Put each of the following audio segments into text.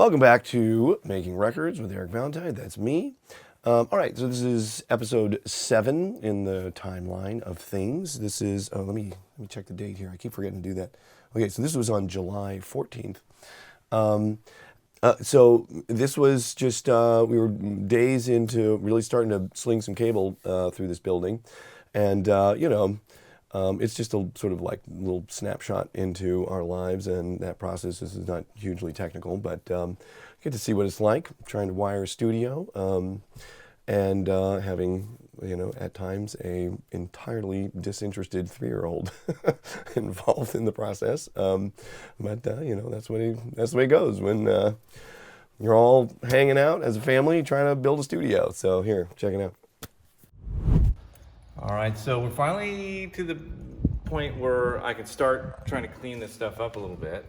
Welcome back to Making Records with Eric Valentine. That's me. All right, so this is episode 7 in the timeline of things. This is, let me check the date here. I keep forgetting to do that. Okay, so this was on July 14th. So this was just, we were days into really starting to sling some cable through this building. And, it's just a sort of like little snapshot into our lives and that process. This is not hugely technical, but get to see what it's like trying to wire a studio and having, at times a entirely disinterested 3-year-old involved in the process. But that's the way it goes when you're all hanging out as a family trying to build a studio. So here, check it out. All right, so we're finally to the point where I can start trying to clean this stuff up a little bit.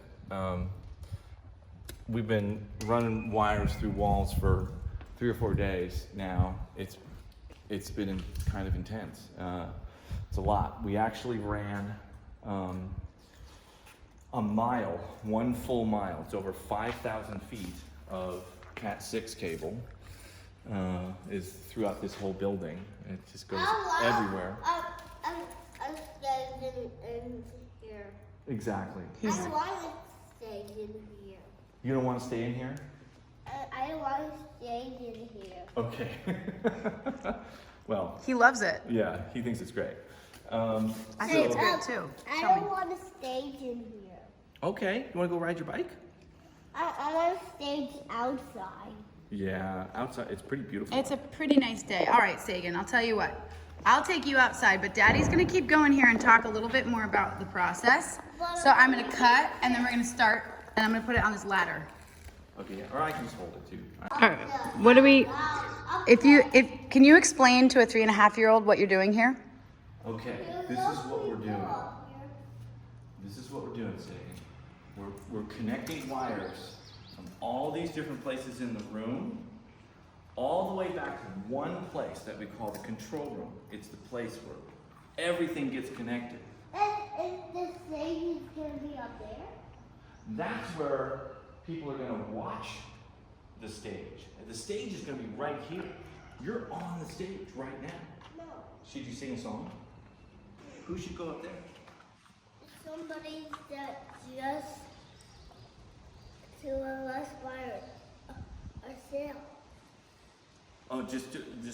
We've been running wires through walls for 3 or 4 days now. It's been kind of intense. It's a lot. We actually ran a mile, 1 full mile. It's over 5,000 feet of Cat 6 cable. Is throughout this whole building. It just goes everywhere. In here. Exactly. I want to stay in here. You don't want to stay in here? I want to stay in here. Okay. Well. He loves it. Yeah, he thinks it's great. I think it's great too. I don't want to stay in here. Okay. You want to go ride your bike? I want to stay outside. Yeah, outside. It's pretty beautiful. It's a pretty nice day. All right, Sagan, I'll tell you what. I'll take you outside, but Daddy's gonna keep going here and talk a little bit more about the process. So I'm gonna cut, and then we're gonna start, and I'm gonna put it on this ladder. Okay, yeah. Or I can just hold it too. All right. What do we? Can you explain to a 3.5-year-old what you're doing here? Okay, this is what we're doing. This is what we're doing, Sagan. We're connecting wires from all these different places in the room, all the way back to one place that we call the control room. It's the place where everything gets connected. And the stage is going to be up there? That's where people are going to watch the stage. And the stage is going to be right here. You're on the stage right now. No. Should you sing a song? Who should go up there? Somebody that just to us by ourselves. Oh, just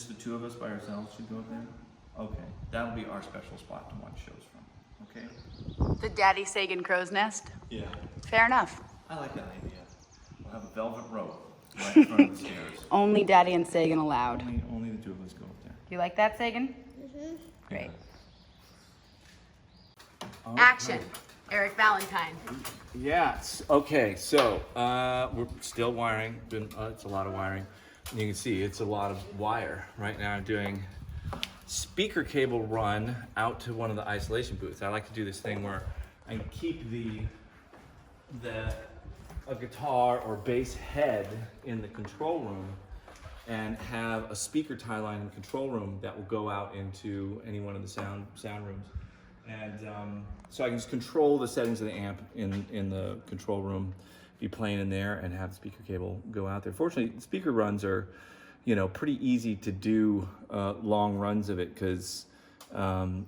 the 2 of us by ourselves should go up there? Okay, that'll be our special spot to watch shows from, okay? The Daddy Sagan Crow's Nest? Yeah. Fair enough. I like that idea. We'll have a velvet rope right in front of the stairs. Only Daddy and Sagan allowed. Only the 2 of us go up there. You like that, Sagan? Mm-hmm. Great. Oh, Action. right. Eric Valentine. Yes. Okay, so we're still wiring. It's a lot of wiring. And you can see it's a lot of wire. Right now I'm doing speaker cable run out to one of the isolation booths. I like to do this thing where I can keep a guitar or bass head in the control room and have a speaker tie line in the control room that will go out into any one of the sound rooms. And so I can just control the settings of the amp in the control room, be playing in there, and have the speaker cable go out there. Fortunately, speaker runs are, pretty easy to do long runs of it because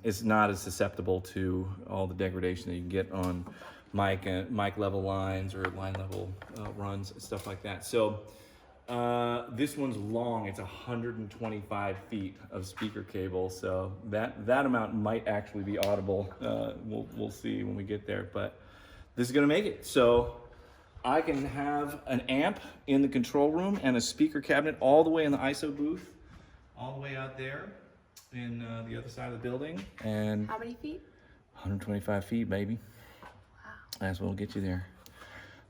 it's not as susceptible to all the degradation that you can get on mic level lines or line level runs, stuff like that. So this one's long. It's 125 feet of speaker cable, so that amount might actually be audible. We'll see when we get there, but this is gonna make it. So I can have an amp in the control room and a speaker cabinet all the way in the ISO booth, all the way out there in the other side of the building. And How many feet? 125 feet, baby. Wow. That's what'll get you there.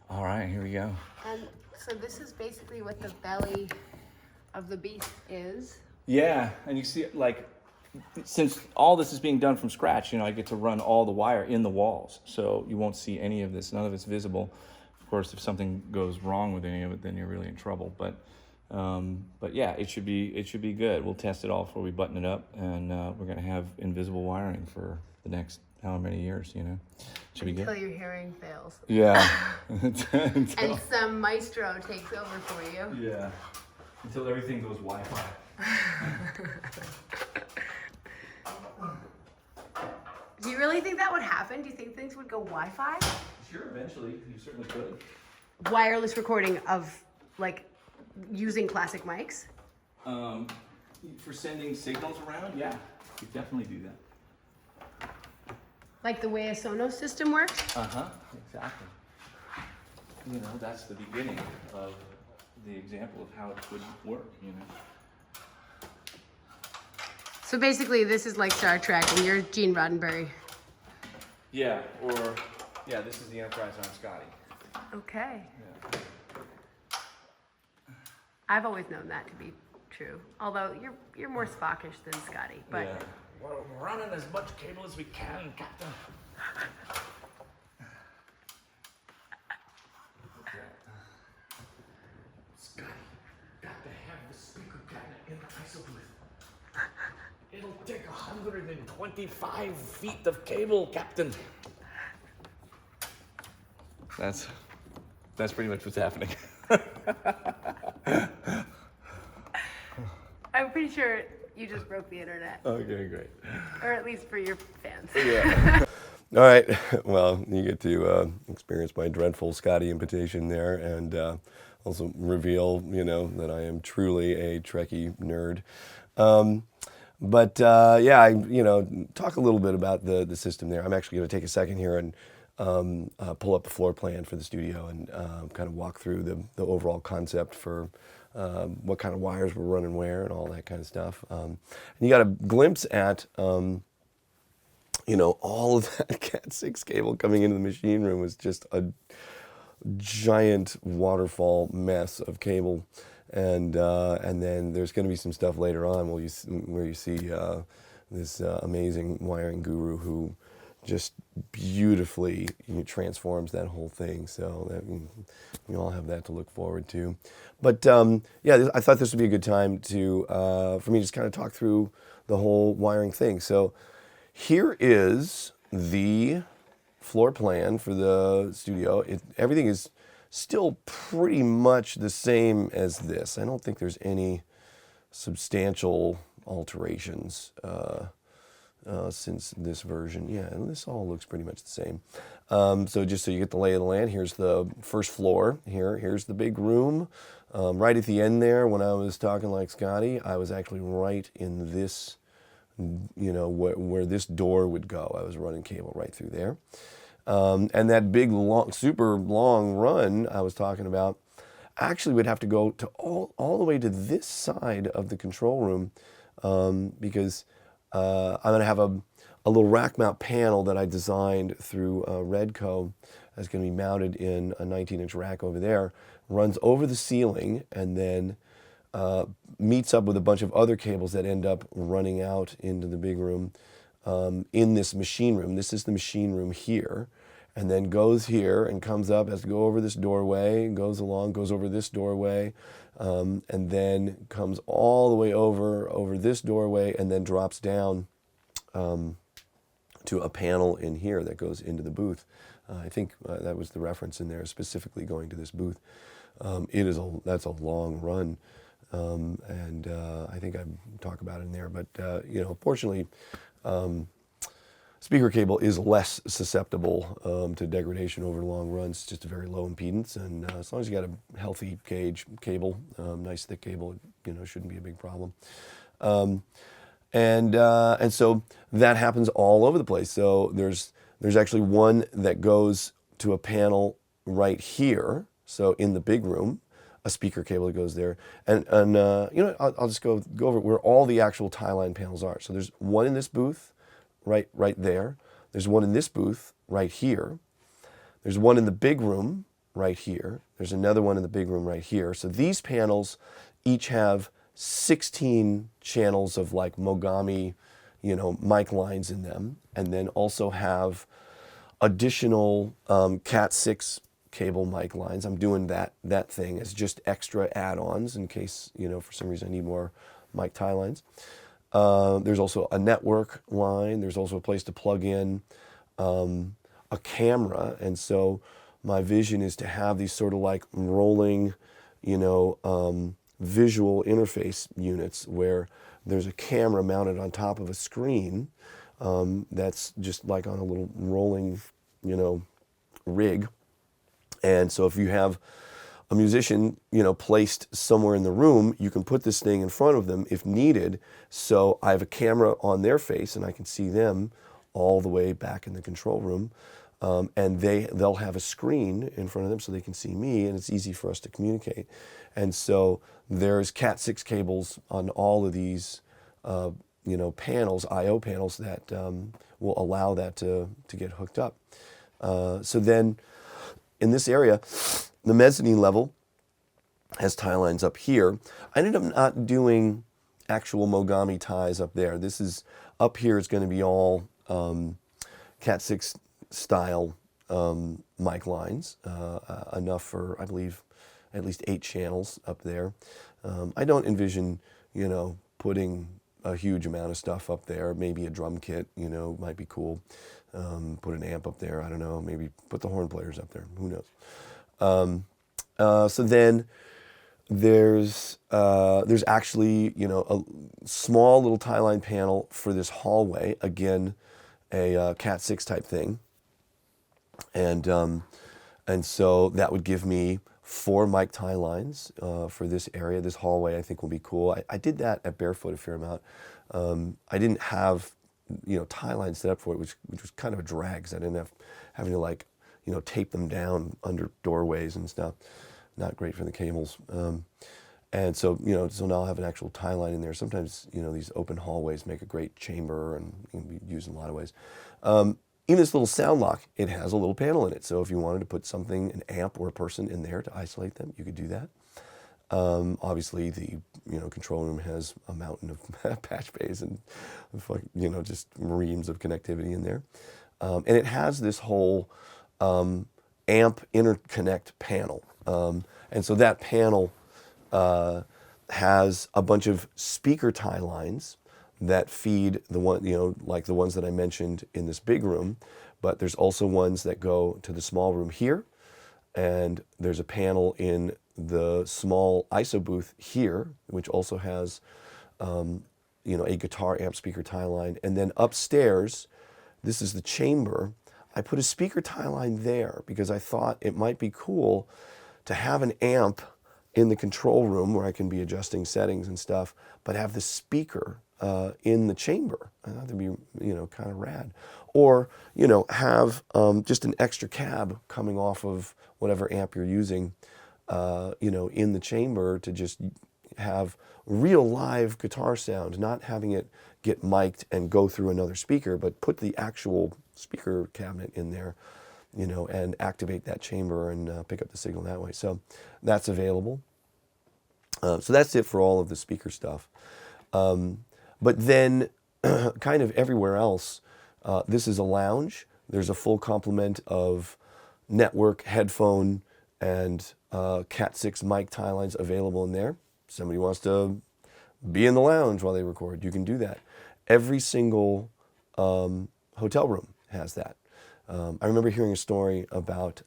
All right, here we go. So this is basically what the belly of the beast is. Yeah, and you see, like, since all this is being done from scratch, I get to run all the wire in the walls, so you won't see any of this. None of it's visible. Of course, if something goes wrong with any of it, then you're really in trouble. But yeah, it should be good. We'll test it all before we button it up, and we're gonna have invisible wiring for the next how many years, you know. Should we get? Until your hearing fails. Yeah. And some maestro takes over for you. Yeah. Until everything goes Wi-Fi. Do you really think that would happen? Do you think things would go Wi-Fi? Sure, eventually. You certainly could. Wireless recording of, like, using classic mics? For sending signals around, yeah. You definitely do that. Like the way a Sonos system works? Uh-huh, exactly. You know, that's the beginning of the example of how it could work, you know. So basically, this is like Star Trek, and you're Gene Roddenberry. Yeah, or, yeah, this is the Enterprise and I'm Scotty. Okay. Yeah. I've always known that to be true. Although you're more Spockish than Scotty, but Yeah. We're running as much cable as we can, Captain. Scotty, got to have the speaker cabinet in the ISO booth. It'll take 125 feet of cable, Captain. That's pretty much what's happening. I'm pretty sure you just broke the internet, Okay, great. or at least for your fans. Yeah. All right. Well, you get to experience my dreadful Scotty invitation there, and also reveal, that I am truly a Trekkie nerd. But yeah, talk a little bit about the system there. I'm actually going to take a second here and pull up the floor plan for the studio and kind of walk through the overall concept for what kind of wires we're running where and all that kind of stuff. And you got a glimpse at all of that Cat 6 cable coming into the machine room was just a giant waterfall mess of cable. And then there's going to be some stuff later on where you see this amazing wiring guru who just beautifully transforms that whole thing. So that we all have that to look forward to. But yeah, I thought this would be a good time for me to just kind of talk through the whole wiring thing. So here is the floor plan for the studio. Everything is still pretty much the same as this. I don't think there's any substantial alterations since this version. Yeah, and this all looks pretty much the same. So just so you get the lay of the land, here's the first floor. Here's the big room. Right at the end there, when I was talking like Scotty, I was actually right in this, where this door would go. I was running cable right through there. And that big, super long run I was talking about actually would have to go to all the way to this side of the control room because I'm going to have a little rack mount panel that I designed through Redco that's going to be mounted in a 19-inch rack over there, runs over the ceiling, and then meets up with a bunch of other cables that end up running out into the big room in this machine room. This is the machine room here, and then goes here and comes up, has to go over this doorway, goes along, goes over this doorway, and then comes all the way over this doorway, and then drops down to a panel in here that goes into the booth. I think that was the reference in there, specifically going to this booth. That's a long run. And I think I talk about it in there, but fortunately, speaker cable is less susceptible to degradation over long runs. It's just a very low impedance, and as long as you got a healthy gauge cable, nice thick cable, it shouldn't be a big problem. And so that happens all over the place. So there's actually one that goes to a panel right here. So in the big room, a speaker cable that goes there, and I'll just go over where all the actual tie line panels are. So there's one in this booth, right there. There's one in this booth right here. There's one in the big room right here. There's another one in the big room right here. So these panels each have 16 channels of like Mogami, mic lines in them, and then also have additional Cat 6 cable mic lines. I'm doing that thing as just extra add-ons in case, for some reason I need more mic tie lines. There's also a network line. There's also a place to plug in a camera, and so my vision is to have these sort of like rolling, visual interface units where there's a camera mounted on top of a screen that's just like on a little rolling, rig. And so if you have a musician, placed somewhere in the room, you can put this thing in front of them if needed. So I have a camera on their face and I can see them all the way back in the control room. And they'll have a screen in front of them so they can see me, and it's easy for us to communicate. And so there's Cat6 cables on all of these, panels, I/O panels that will allow that to get hooked up. So then in this area, the mezzanine level has tie lines up here. I ended up not doing actual Mogami ties up there. This is, up here is going to be all Cat6 style mic lines, enough for, I believe, at least 8 channels up there. I don't envision, putting a huge amount of stuff up there. Maybe a drum kit, might be cool. Put an amp up there, I don't know, maybe put the horn players up there, who knows. So then there's actually, a small little tie line panel for this hallway, again, a Cat6 type thing. And so that would give me 4 mic tie lines for this area. This hallway I think will be cool. I did that at Barefoot a fair amount. I didn't have tie lines set up for it, which was kind of a drag because I didn't have having to like tape them down under doorways and stuff. Not great for the cables. And so so now I'll have an actual tie line in there. Sometimes these open hallways make a great chamber and can be used in a lot of ways. Even this little sound lock, it has a little panel in it. So if you wanted to put something, an amp or a person in there to isolate them, you could do that. Obviously, the control room has a mountain of patch bays and just reams of connectivity in there, and it has this whole amp interconnect panel, and so that panel has a bunch of speaker tie lines that feed the one, like the ones that I mentioned in this big room, but there's also ones that go to the small room here, and there's a panel in the small ISO booth here, which also has, a guitar amp speaker tie line, and then upstairs, this is the chamber. I put a speaker tie line there because I thought it might be cool to have an amp in the control room where I can be adjusting settings and stuff, but have the speaker in the chamber. I thought that'd be, kind of rad. Or, have just an extra cab coming off of whatever amp you're using, in the chamber to just have real live guitar sound, not having it get mic'd and go through another speaker, but put the actual speaker cabinet in there, and activate that chamber and pick up the signal that way. So that's available. So that's it for all of the speaker stuff. But then kind of everywhere else, this is a lounge. There's a full complement of network, headphone, and Cat6 mic tie lines available in there. Somebody wants to be in the lounge while they record, you can do that. Every single hotel room has that. I remember hearing a story about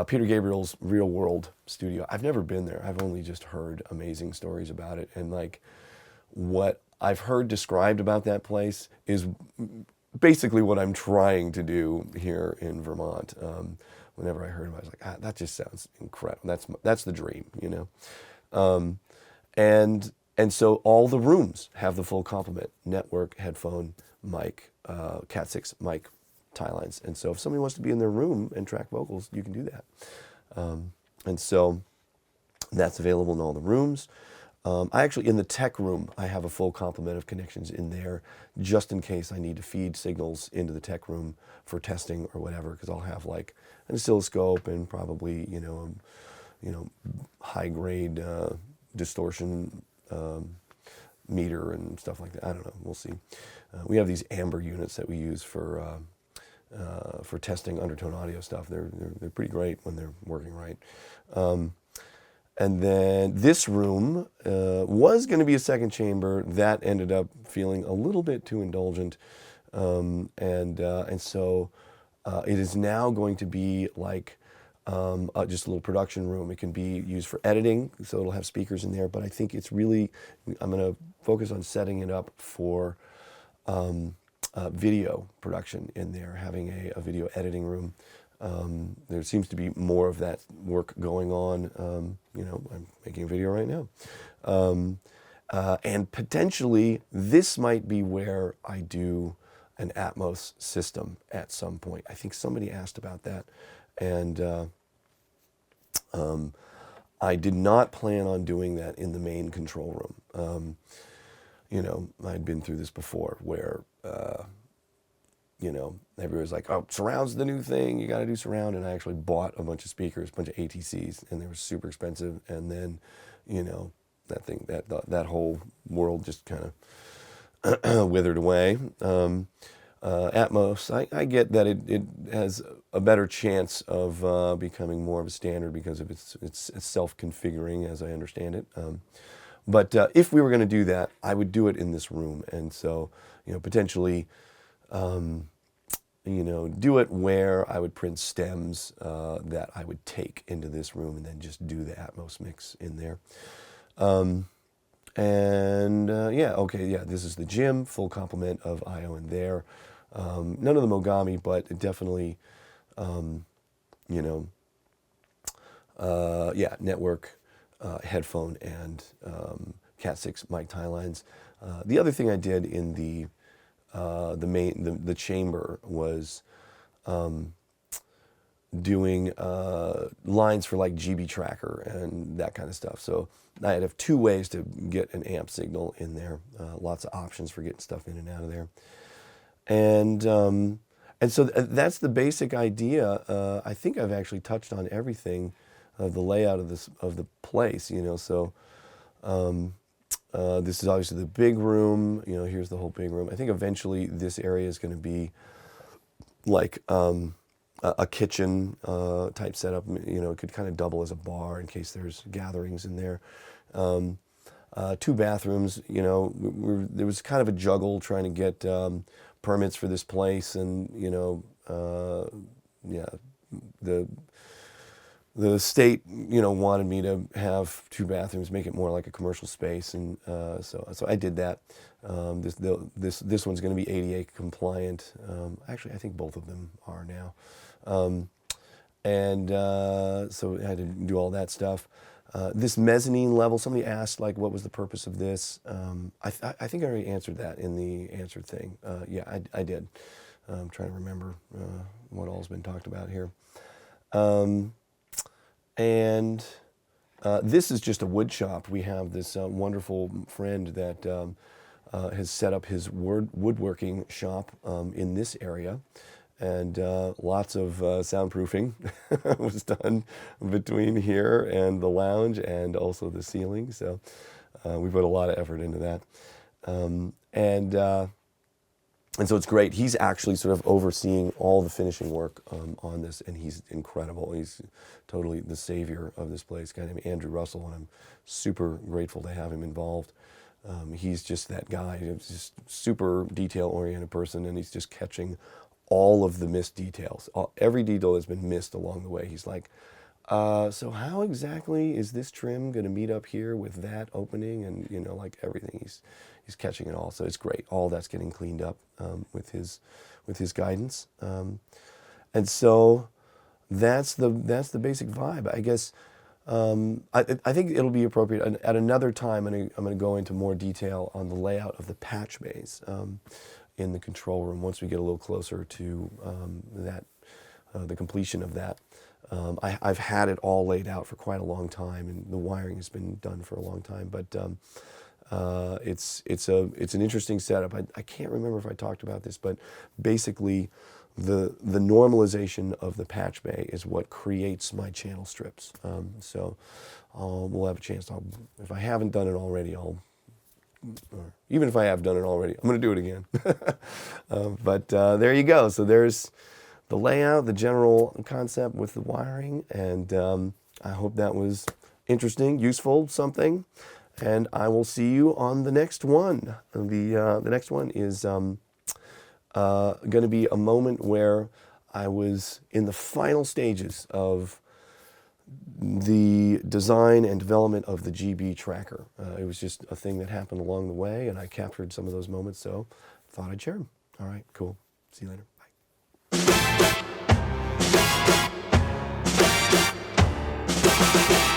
Peter Gabriel's Real World studio. I've never been there. I've only just heard amazing stories about it. And like what I've heard described about that place is basically what I'm trying to do here in Vermont. Whenever I heard about it, I was like, that just sounds incredible. That's the dream, And so all the rooms have the full complement: network, headphone, mic, Cat6 mic tie lines. And so if somebody wants to be in their room and track vocals, you can do that. And so that's available in all the rooms. I actually, in the tech room, I have a full complement of connections in there, just in case I need to feed signals into the tech room for testing or whatever, because I'll have like an oscilloscope and probably, high grade distortion meter and stuff like that. I don't know, we'll see. We have these amber units that we use for testing undertone audio stuff. They're pretty great when they're working right. And then this room was going to be a second chamber. That ended up feeling a little bit too indulgent. And so it is now going to be like just a little production room. It can be used for editing, so it'll have speakers in there. But I think it's really, I'm going to focus on setting it up for video production in there, having a video editing room. There seems to be more of that work going on. I'm making a video right now. And potentially, this might be where I do an Atmos system at some point. I think somebody asked about that. And I did not plan on doing that in the main control room. I'd been through this before where, everybody's like, oh, surround's the new thing, you got to do surround. And I actually bought a bunch of speakers, a bunch of ATCs, and they were super expensive. And then, that whole world just kind of withered away. Atmos, I get that it has a better chance of becoming more of a standard because of its self-configuring, as I understand it. But if we were going to do that, I would do it in this room. And so, potentially, do it where I would print stems that I would take into this room and then just do the Atmos mix in there. This is the gym, full complement of I/O in there. None of the Mogami, but definitely, network, headphone, and Cat 6 mic tie lines. The other thing I did in the chamber was doing lines for like GB tracker and that kind of stuff. So I'd have two ways to get an amp signal in there. Lots of options for getting stuff in and out of there. And so that's the basic idea. I think I've actually touched on everything of the layout of the place. So this is obviously the big room. Here's the whole big room. I think eventually this area is going to be like a kitchen type setup. It could kind of double as a bar in case there's gatherings in there. Two bathrooms. There was kind of a juggle trying to get permits for this place, and the state wanted me to have two bathrooms, make it more like a commercial space, and so I did that. This one's going to be ADA compliant. Actually, I think both of them are now. So I had to do all that stuff. This mezzanine level, somebody asked what was the purpose of this. I think I already answered that in the answered thing. I did. I'm trying to remember what all's been talked about here. This is just a wood shop. We have this wonderful friend that has set up his woodworking shop in this area. And lots of soundproofing was done between here and the lounge and also the ceiling. So we put a lot of effort into that. And so it's great. He's actually sort of overseeing all the finishing work on this, and he's incredible. He's totally the savior of this place, a guy named Andrew Russell, and I'm super grateful to have him involved. He's just that guy. He's just super detail-oriented person, and he's just catching all of the missed details. Every detail that's been missed along the way. He's like, so how exactly is this trim going to meet up here with that opening? And, everything. He's catching it all. So it's great. All that's getting cleaned up with his guidance. And so that's the basic vibe. I guess I think it'll be appropriate. At another time, I'm going to go into more detail on the layout of the patch bays in the control room once we get a little closer to the completion of that. I've had it all laid out for quite a long time, and the wiring has been done for a long time. But it's an interesting setup. I can't remember if I talked about this, but basically, the normalization of the patch bay is what creates my channel strips. So we'll have a chance. If I haven't done it already, or even if I have done it already, I'm going to do it again. But there you go. So there's the layout, the general concept with the wiring, and I hope that was interesting, useful, something. And I will see you on the next one. The next one is going to be a moment where I was in the final stages of the design and development of the GB tracker. It was just a thing that happened along the way, and I captured some of those moments, so thought I'd share them. All right, cool. See you later. Bye.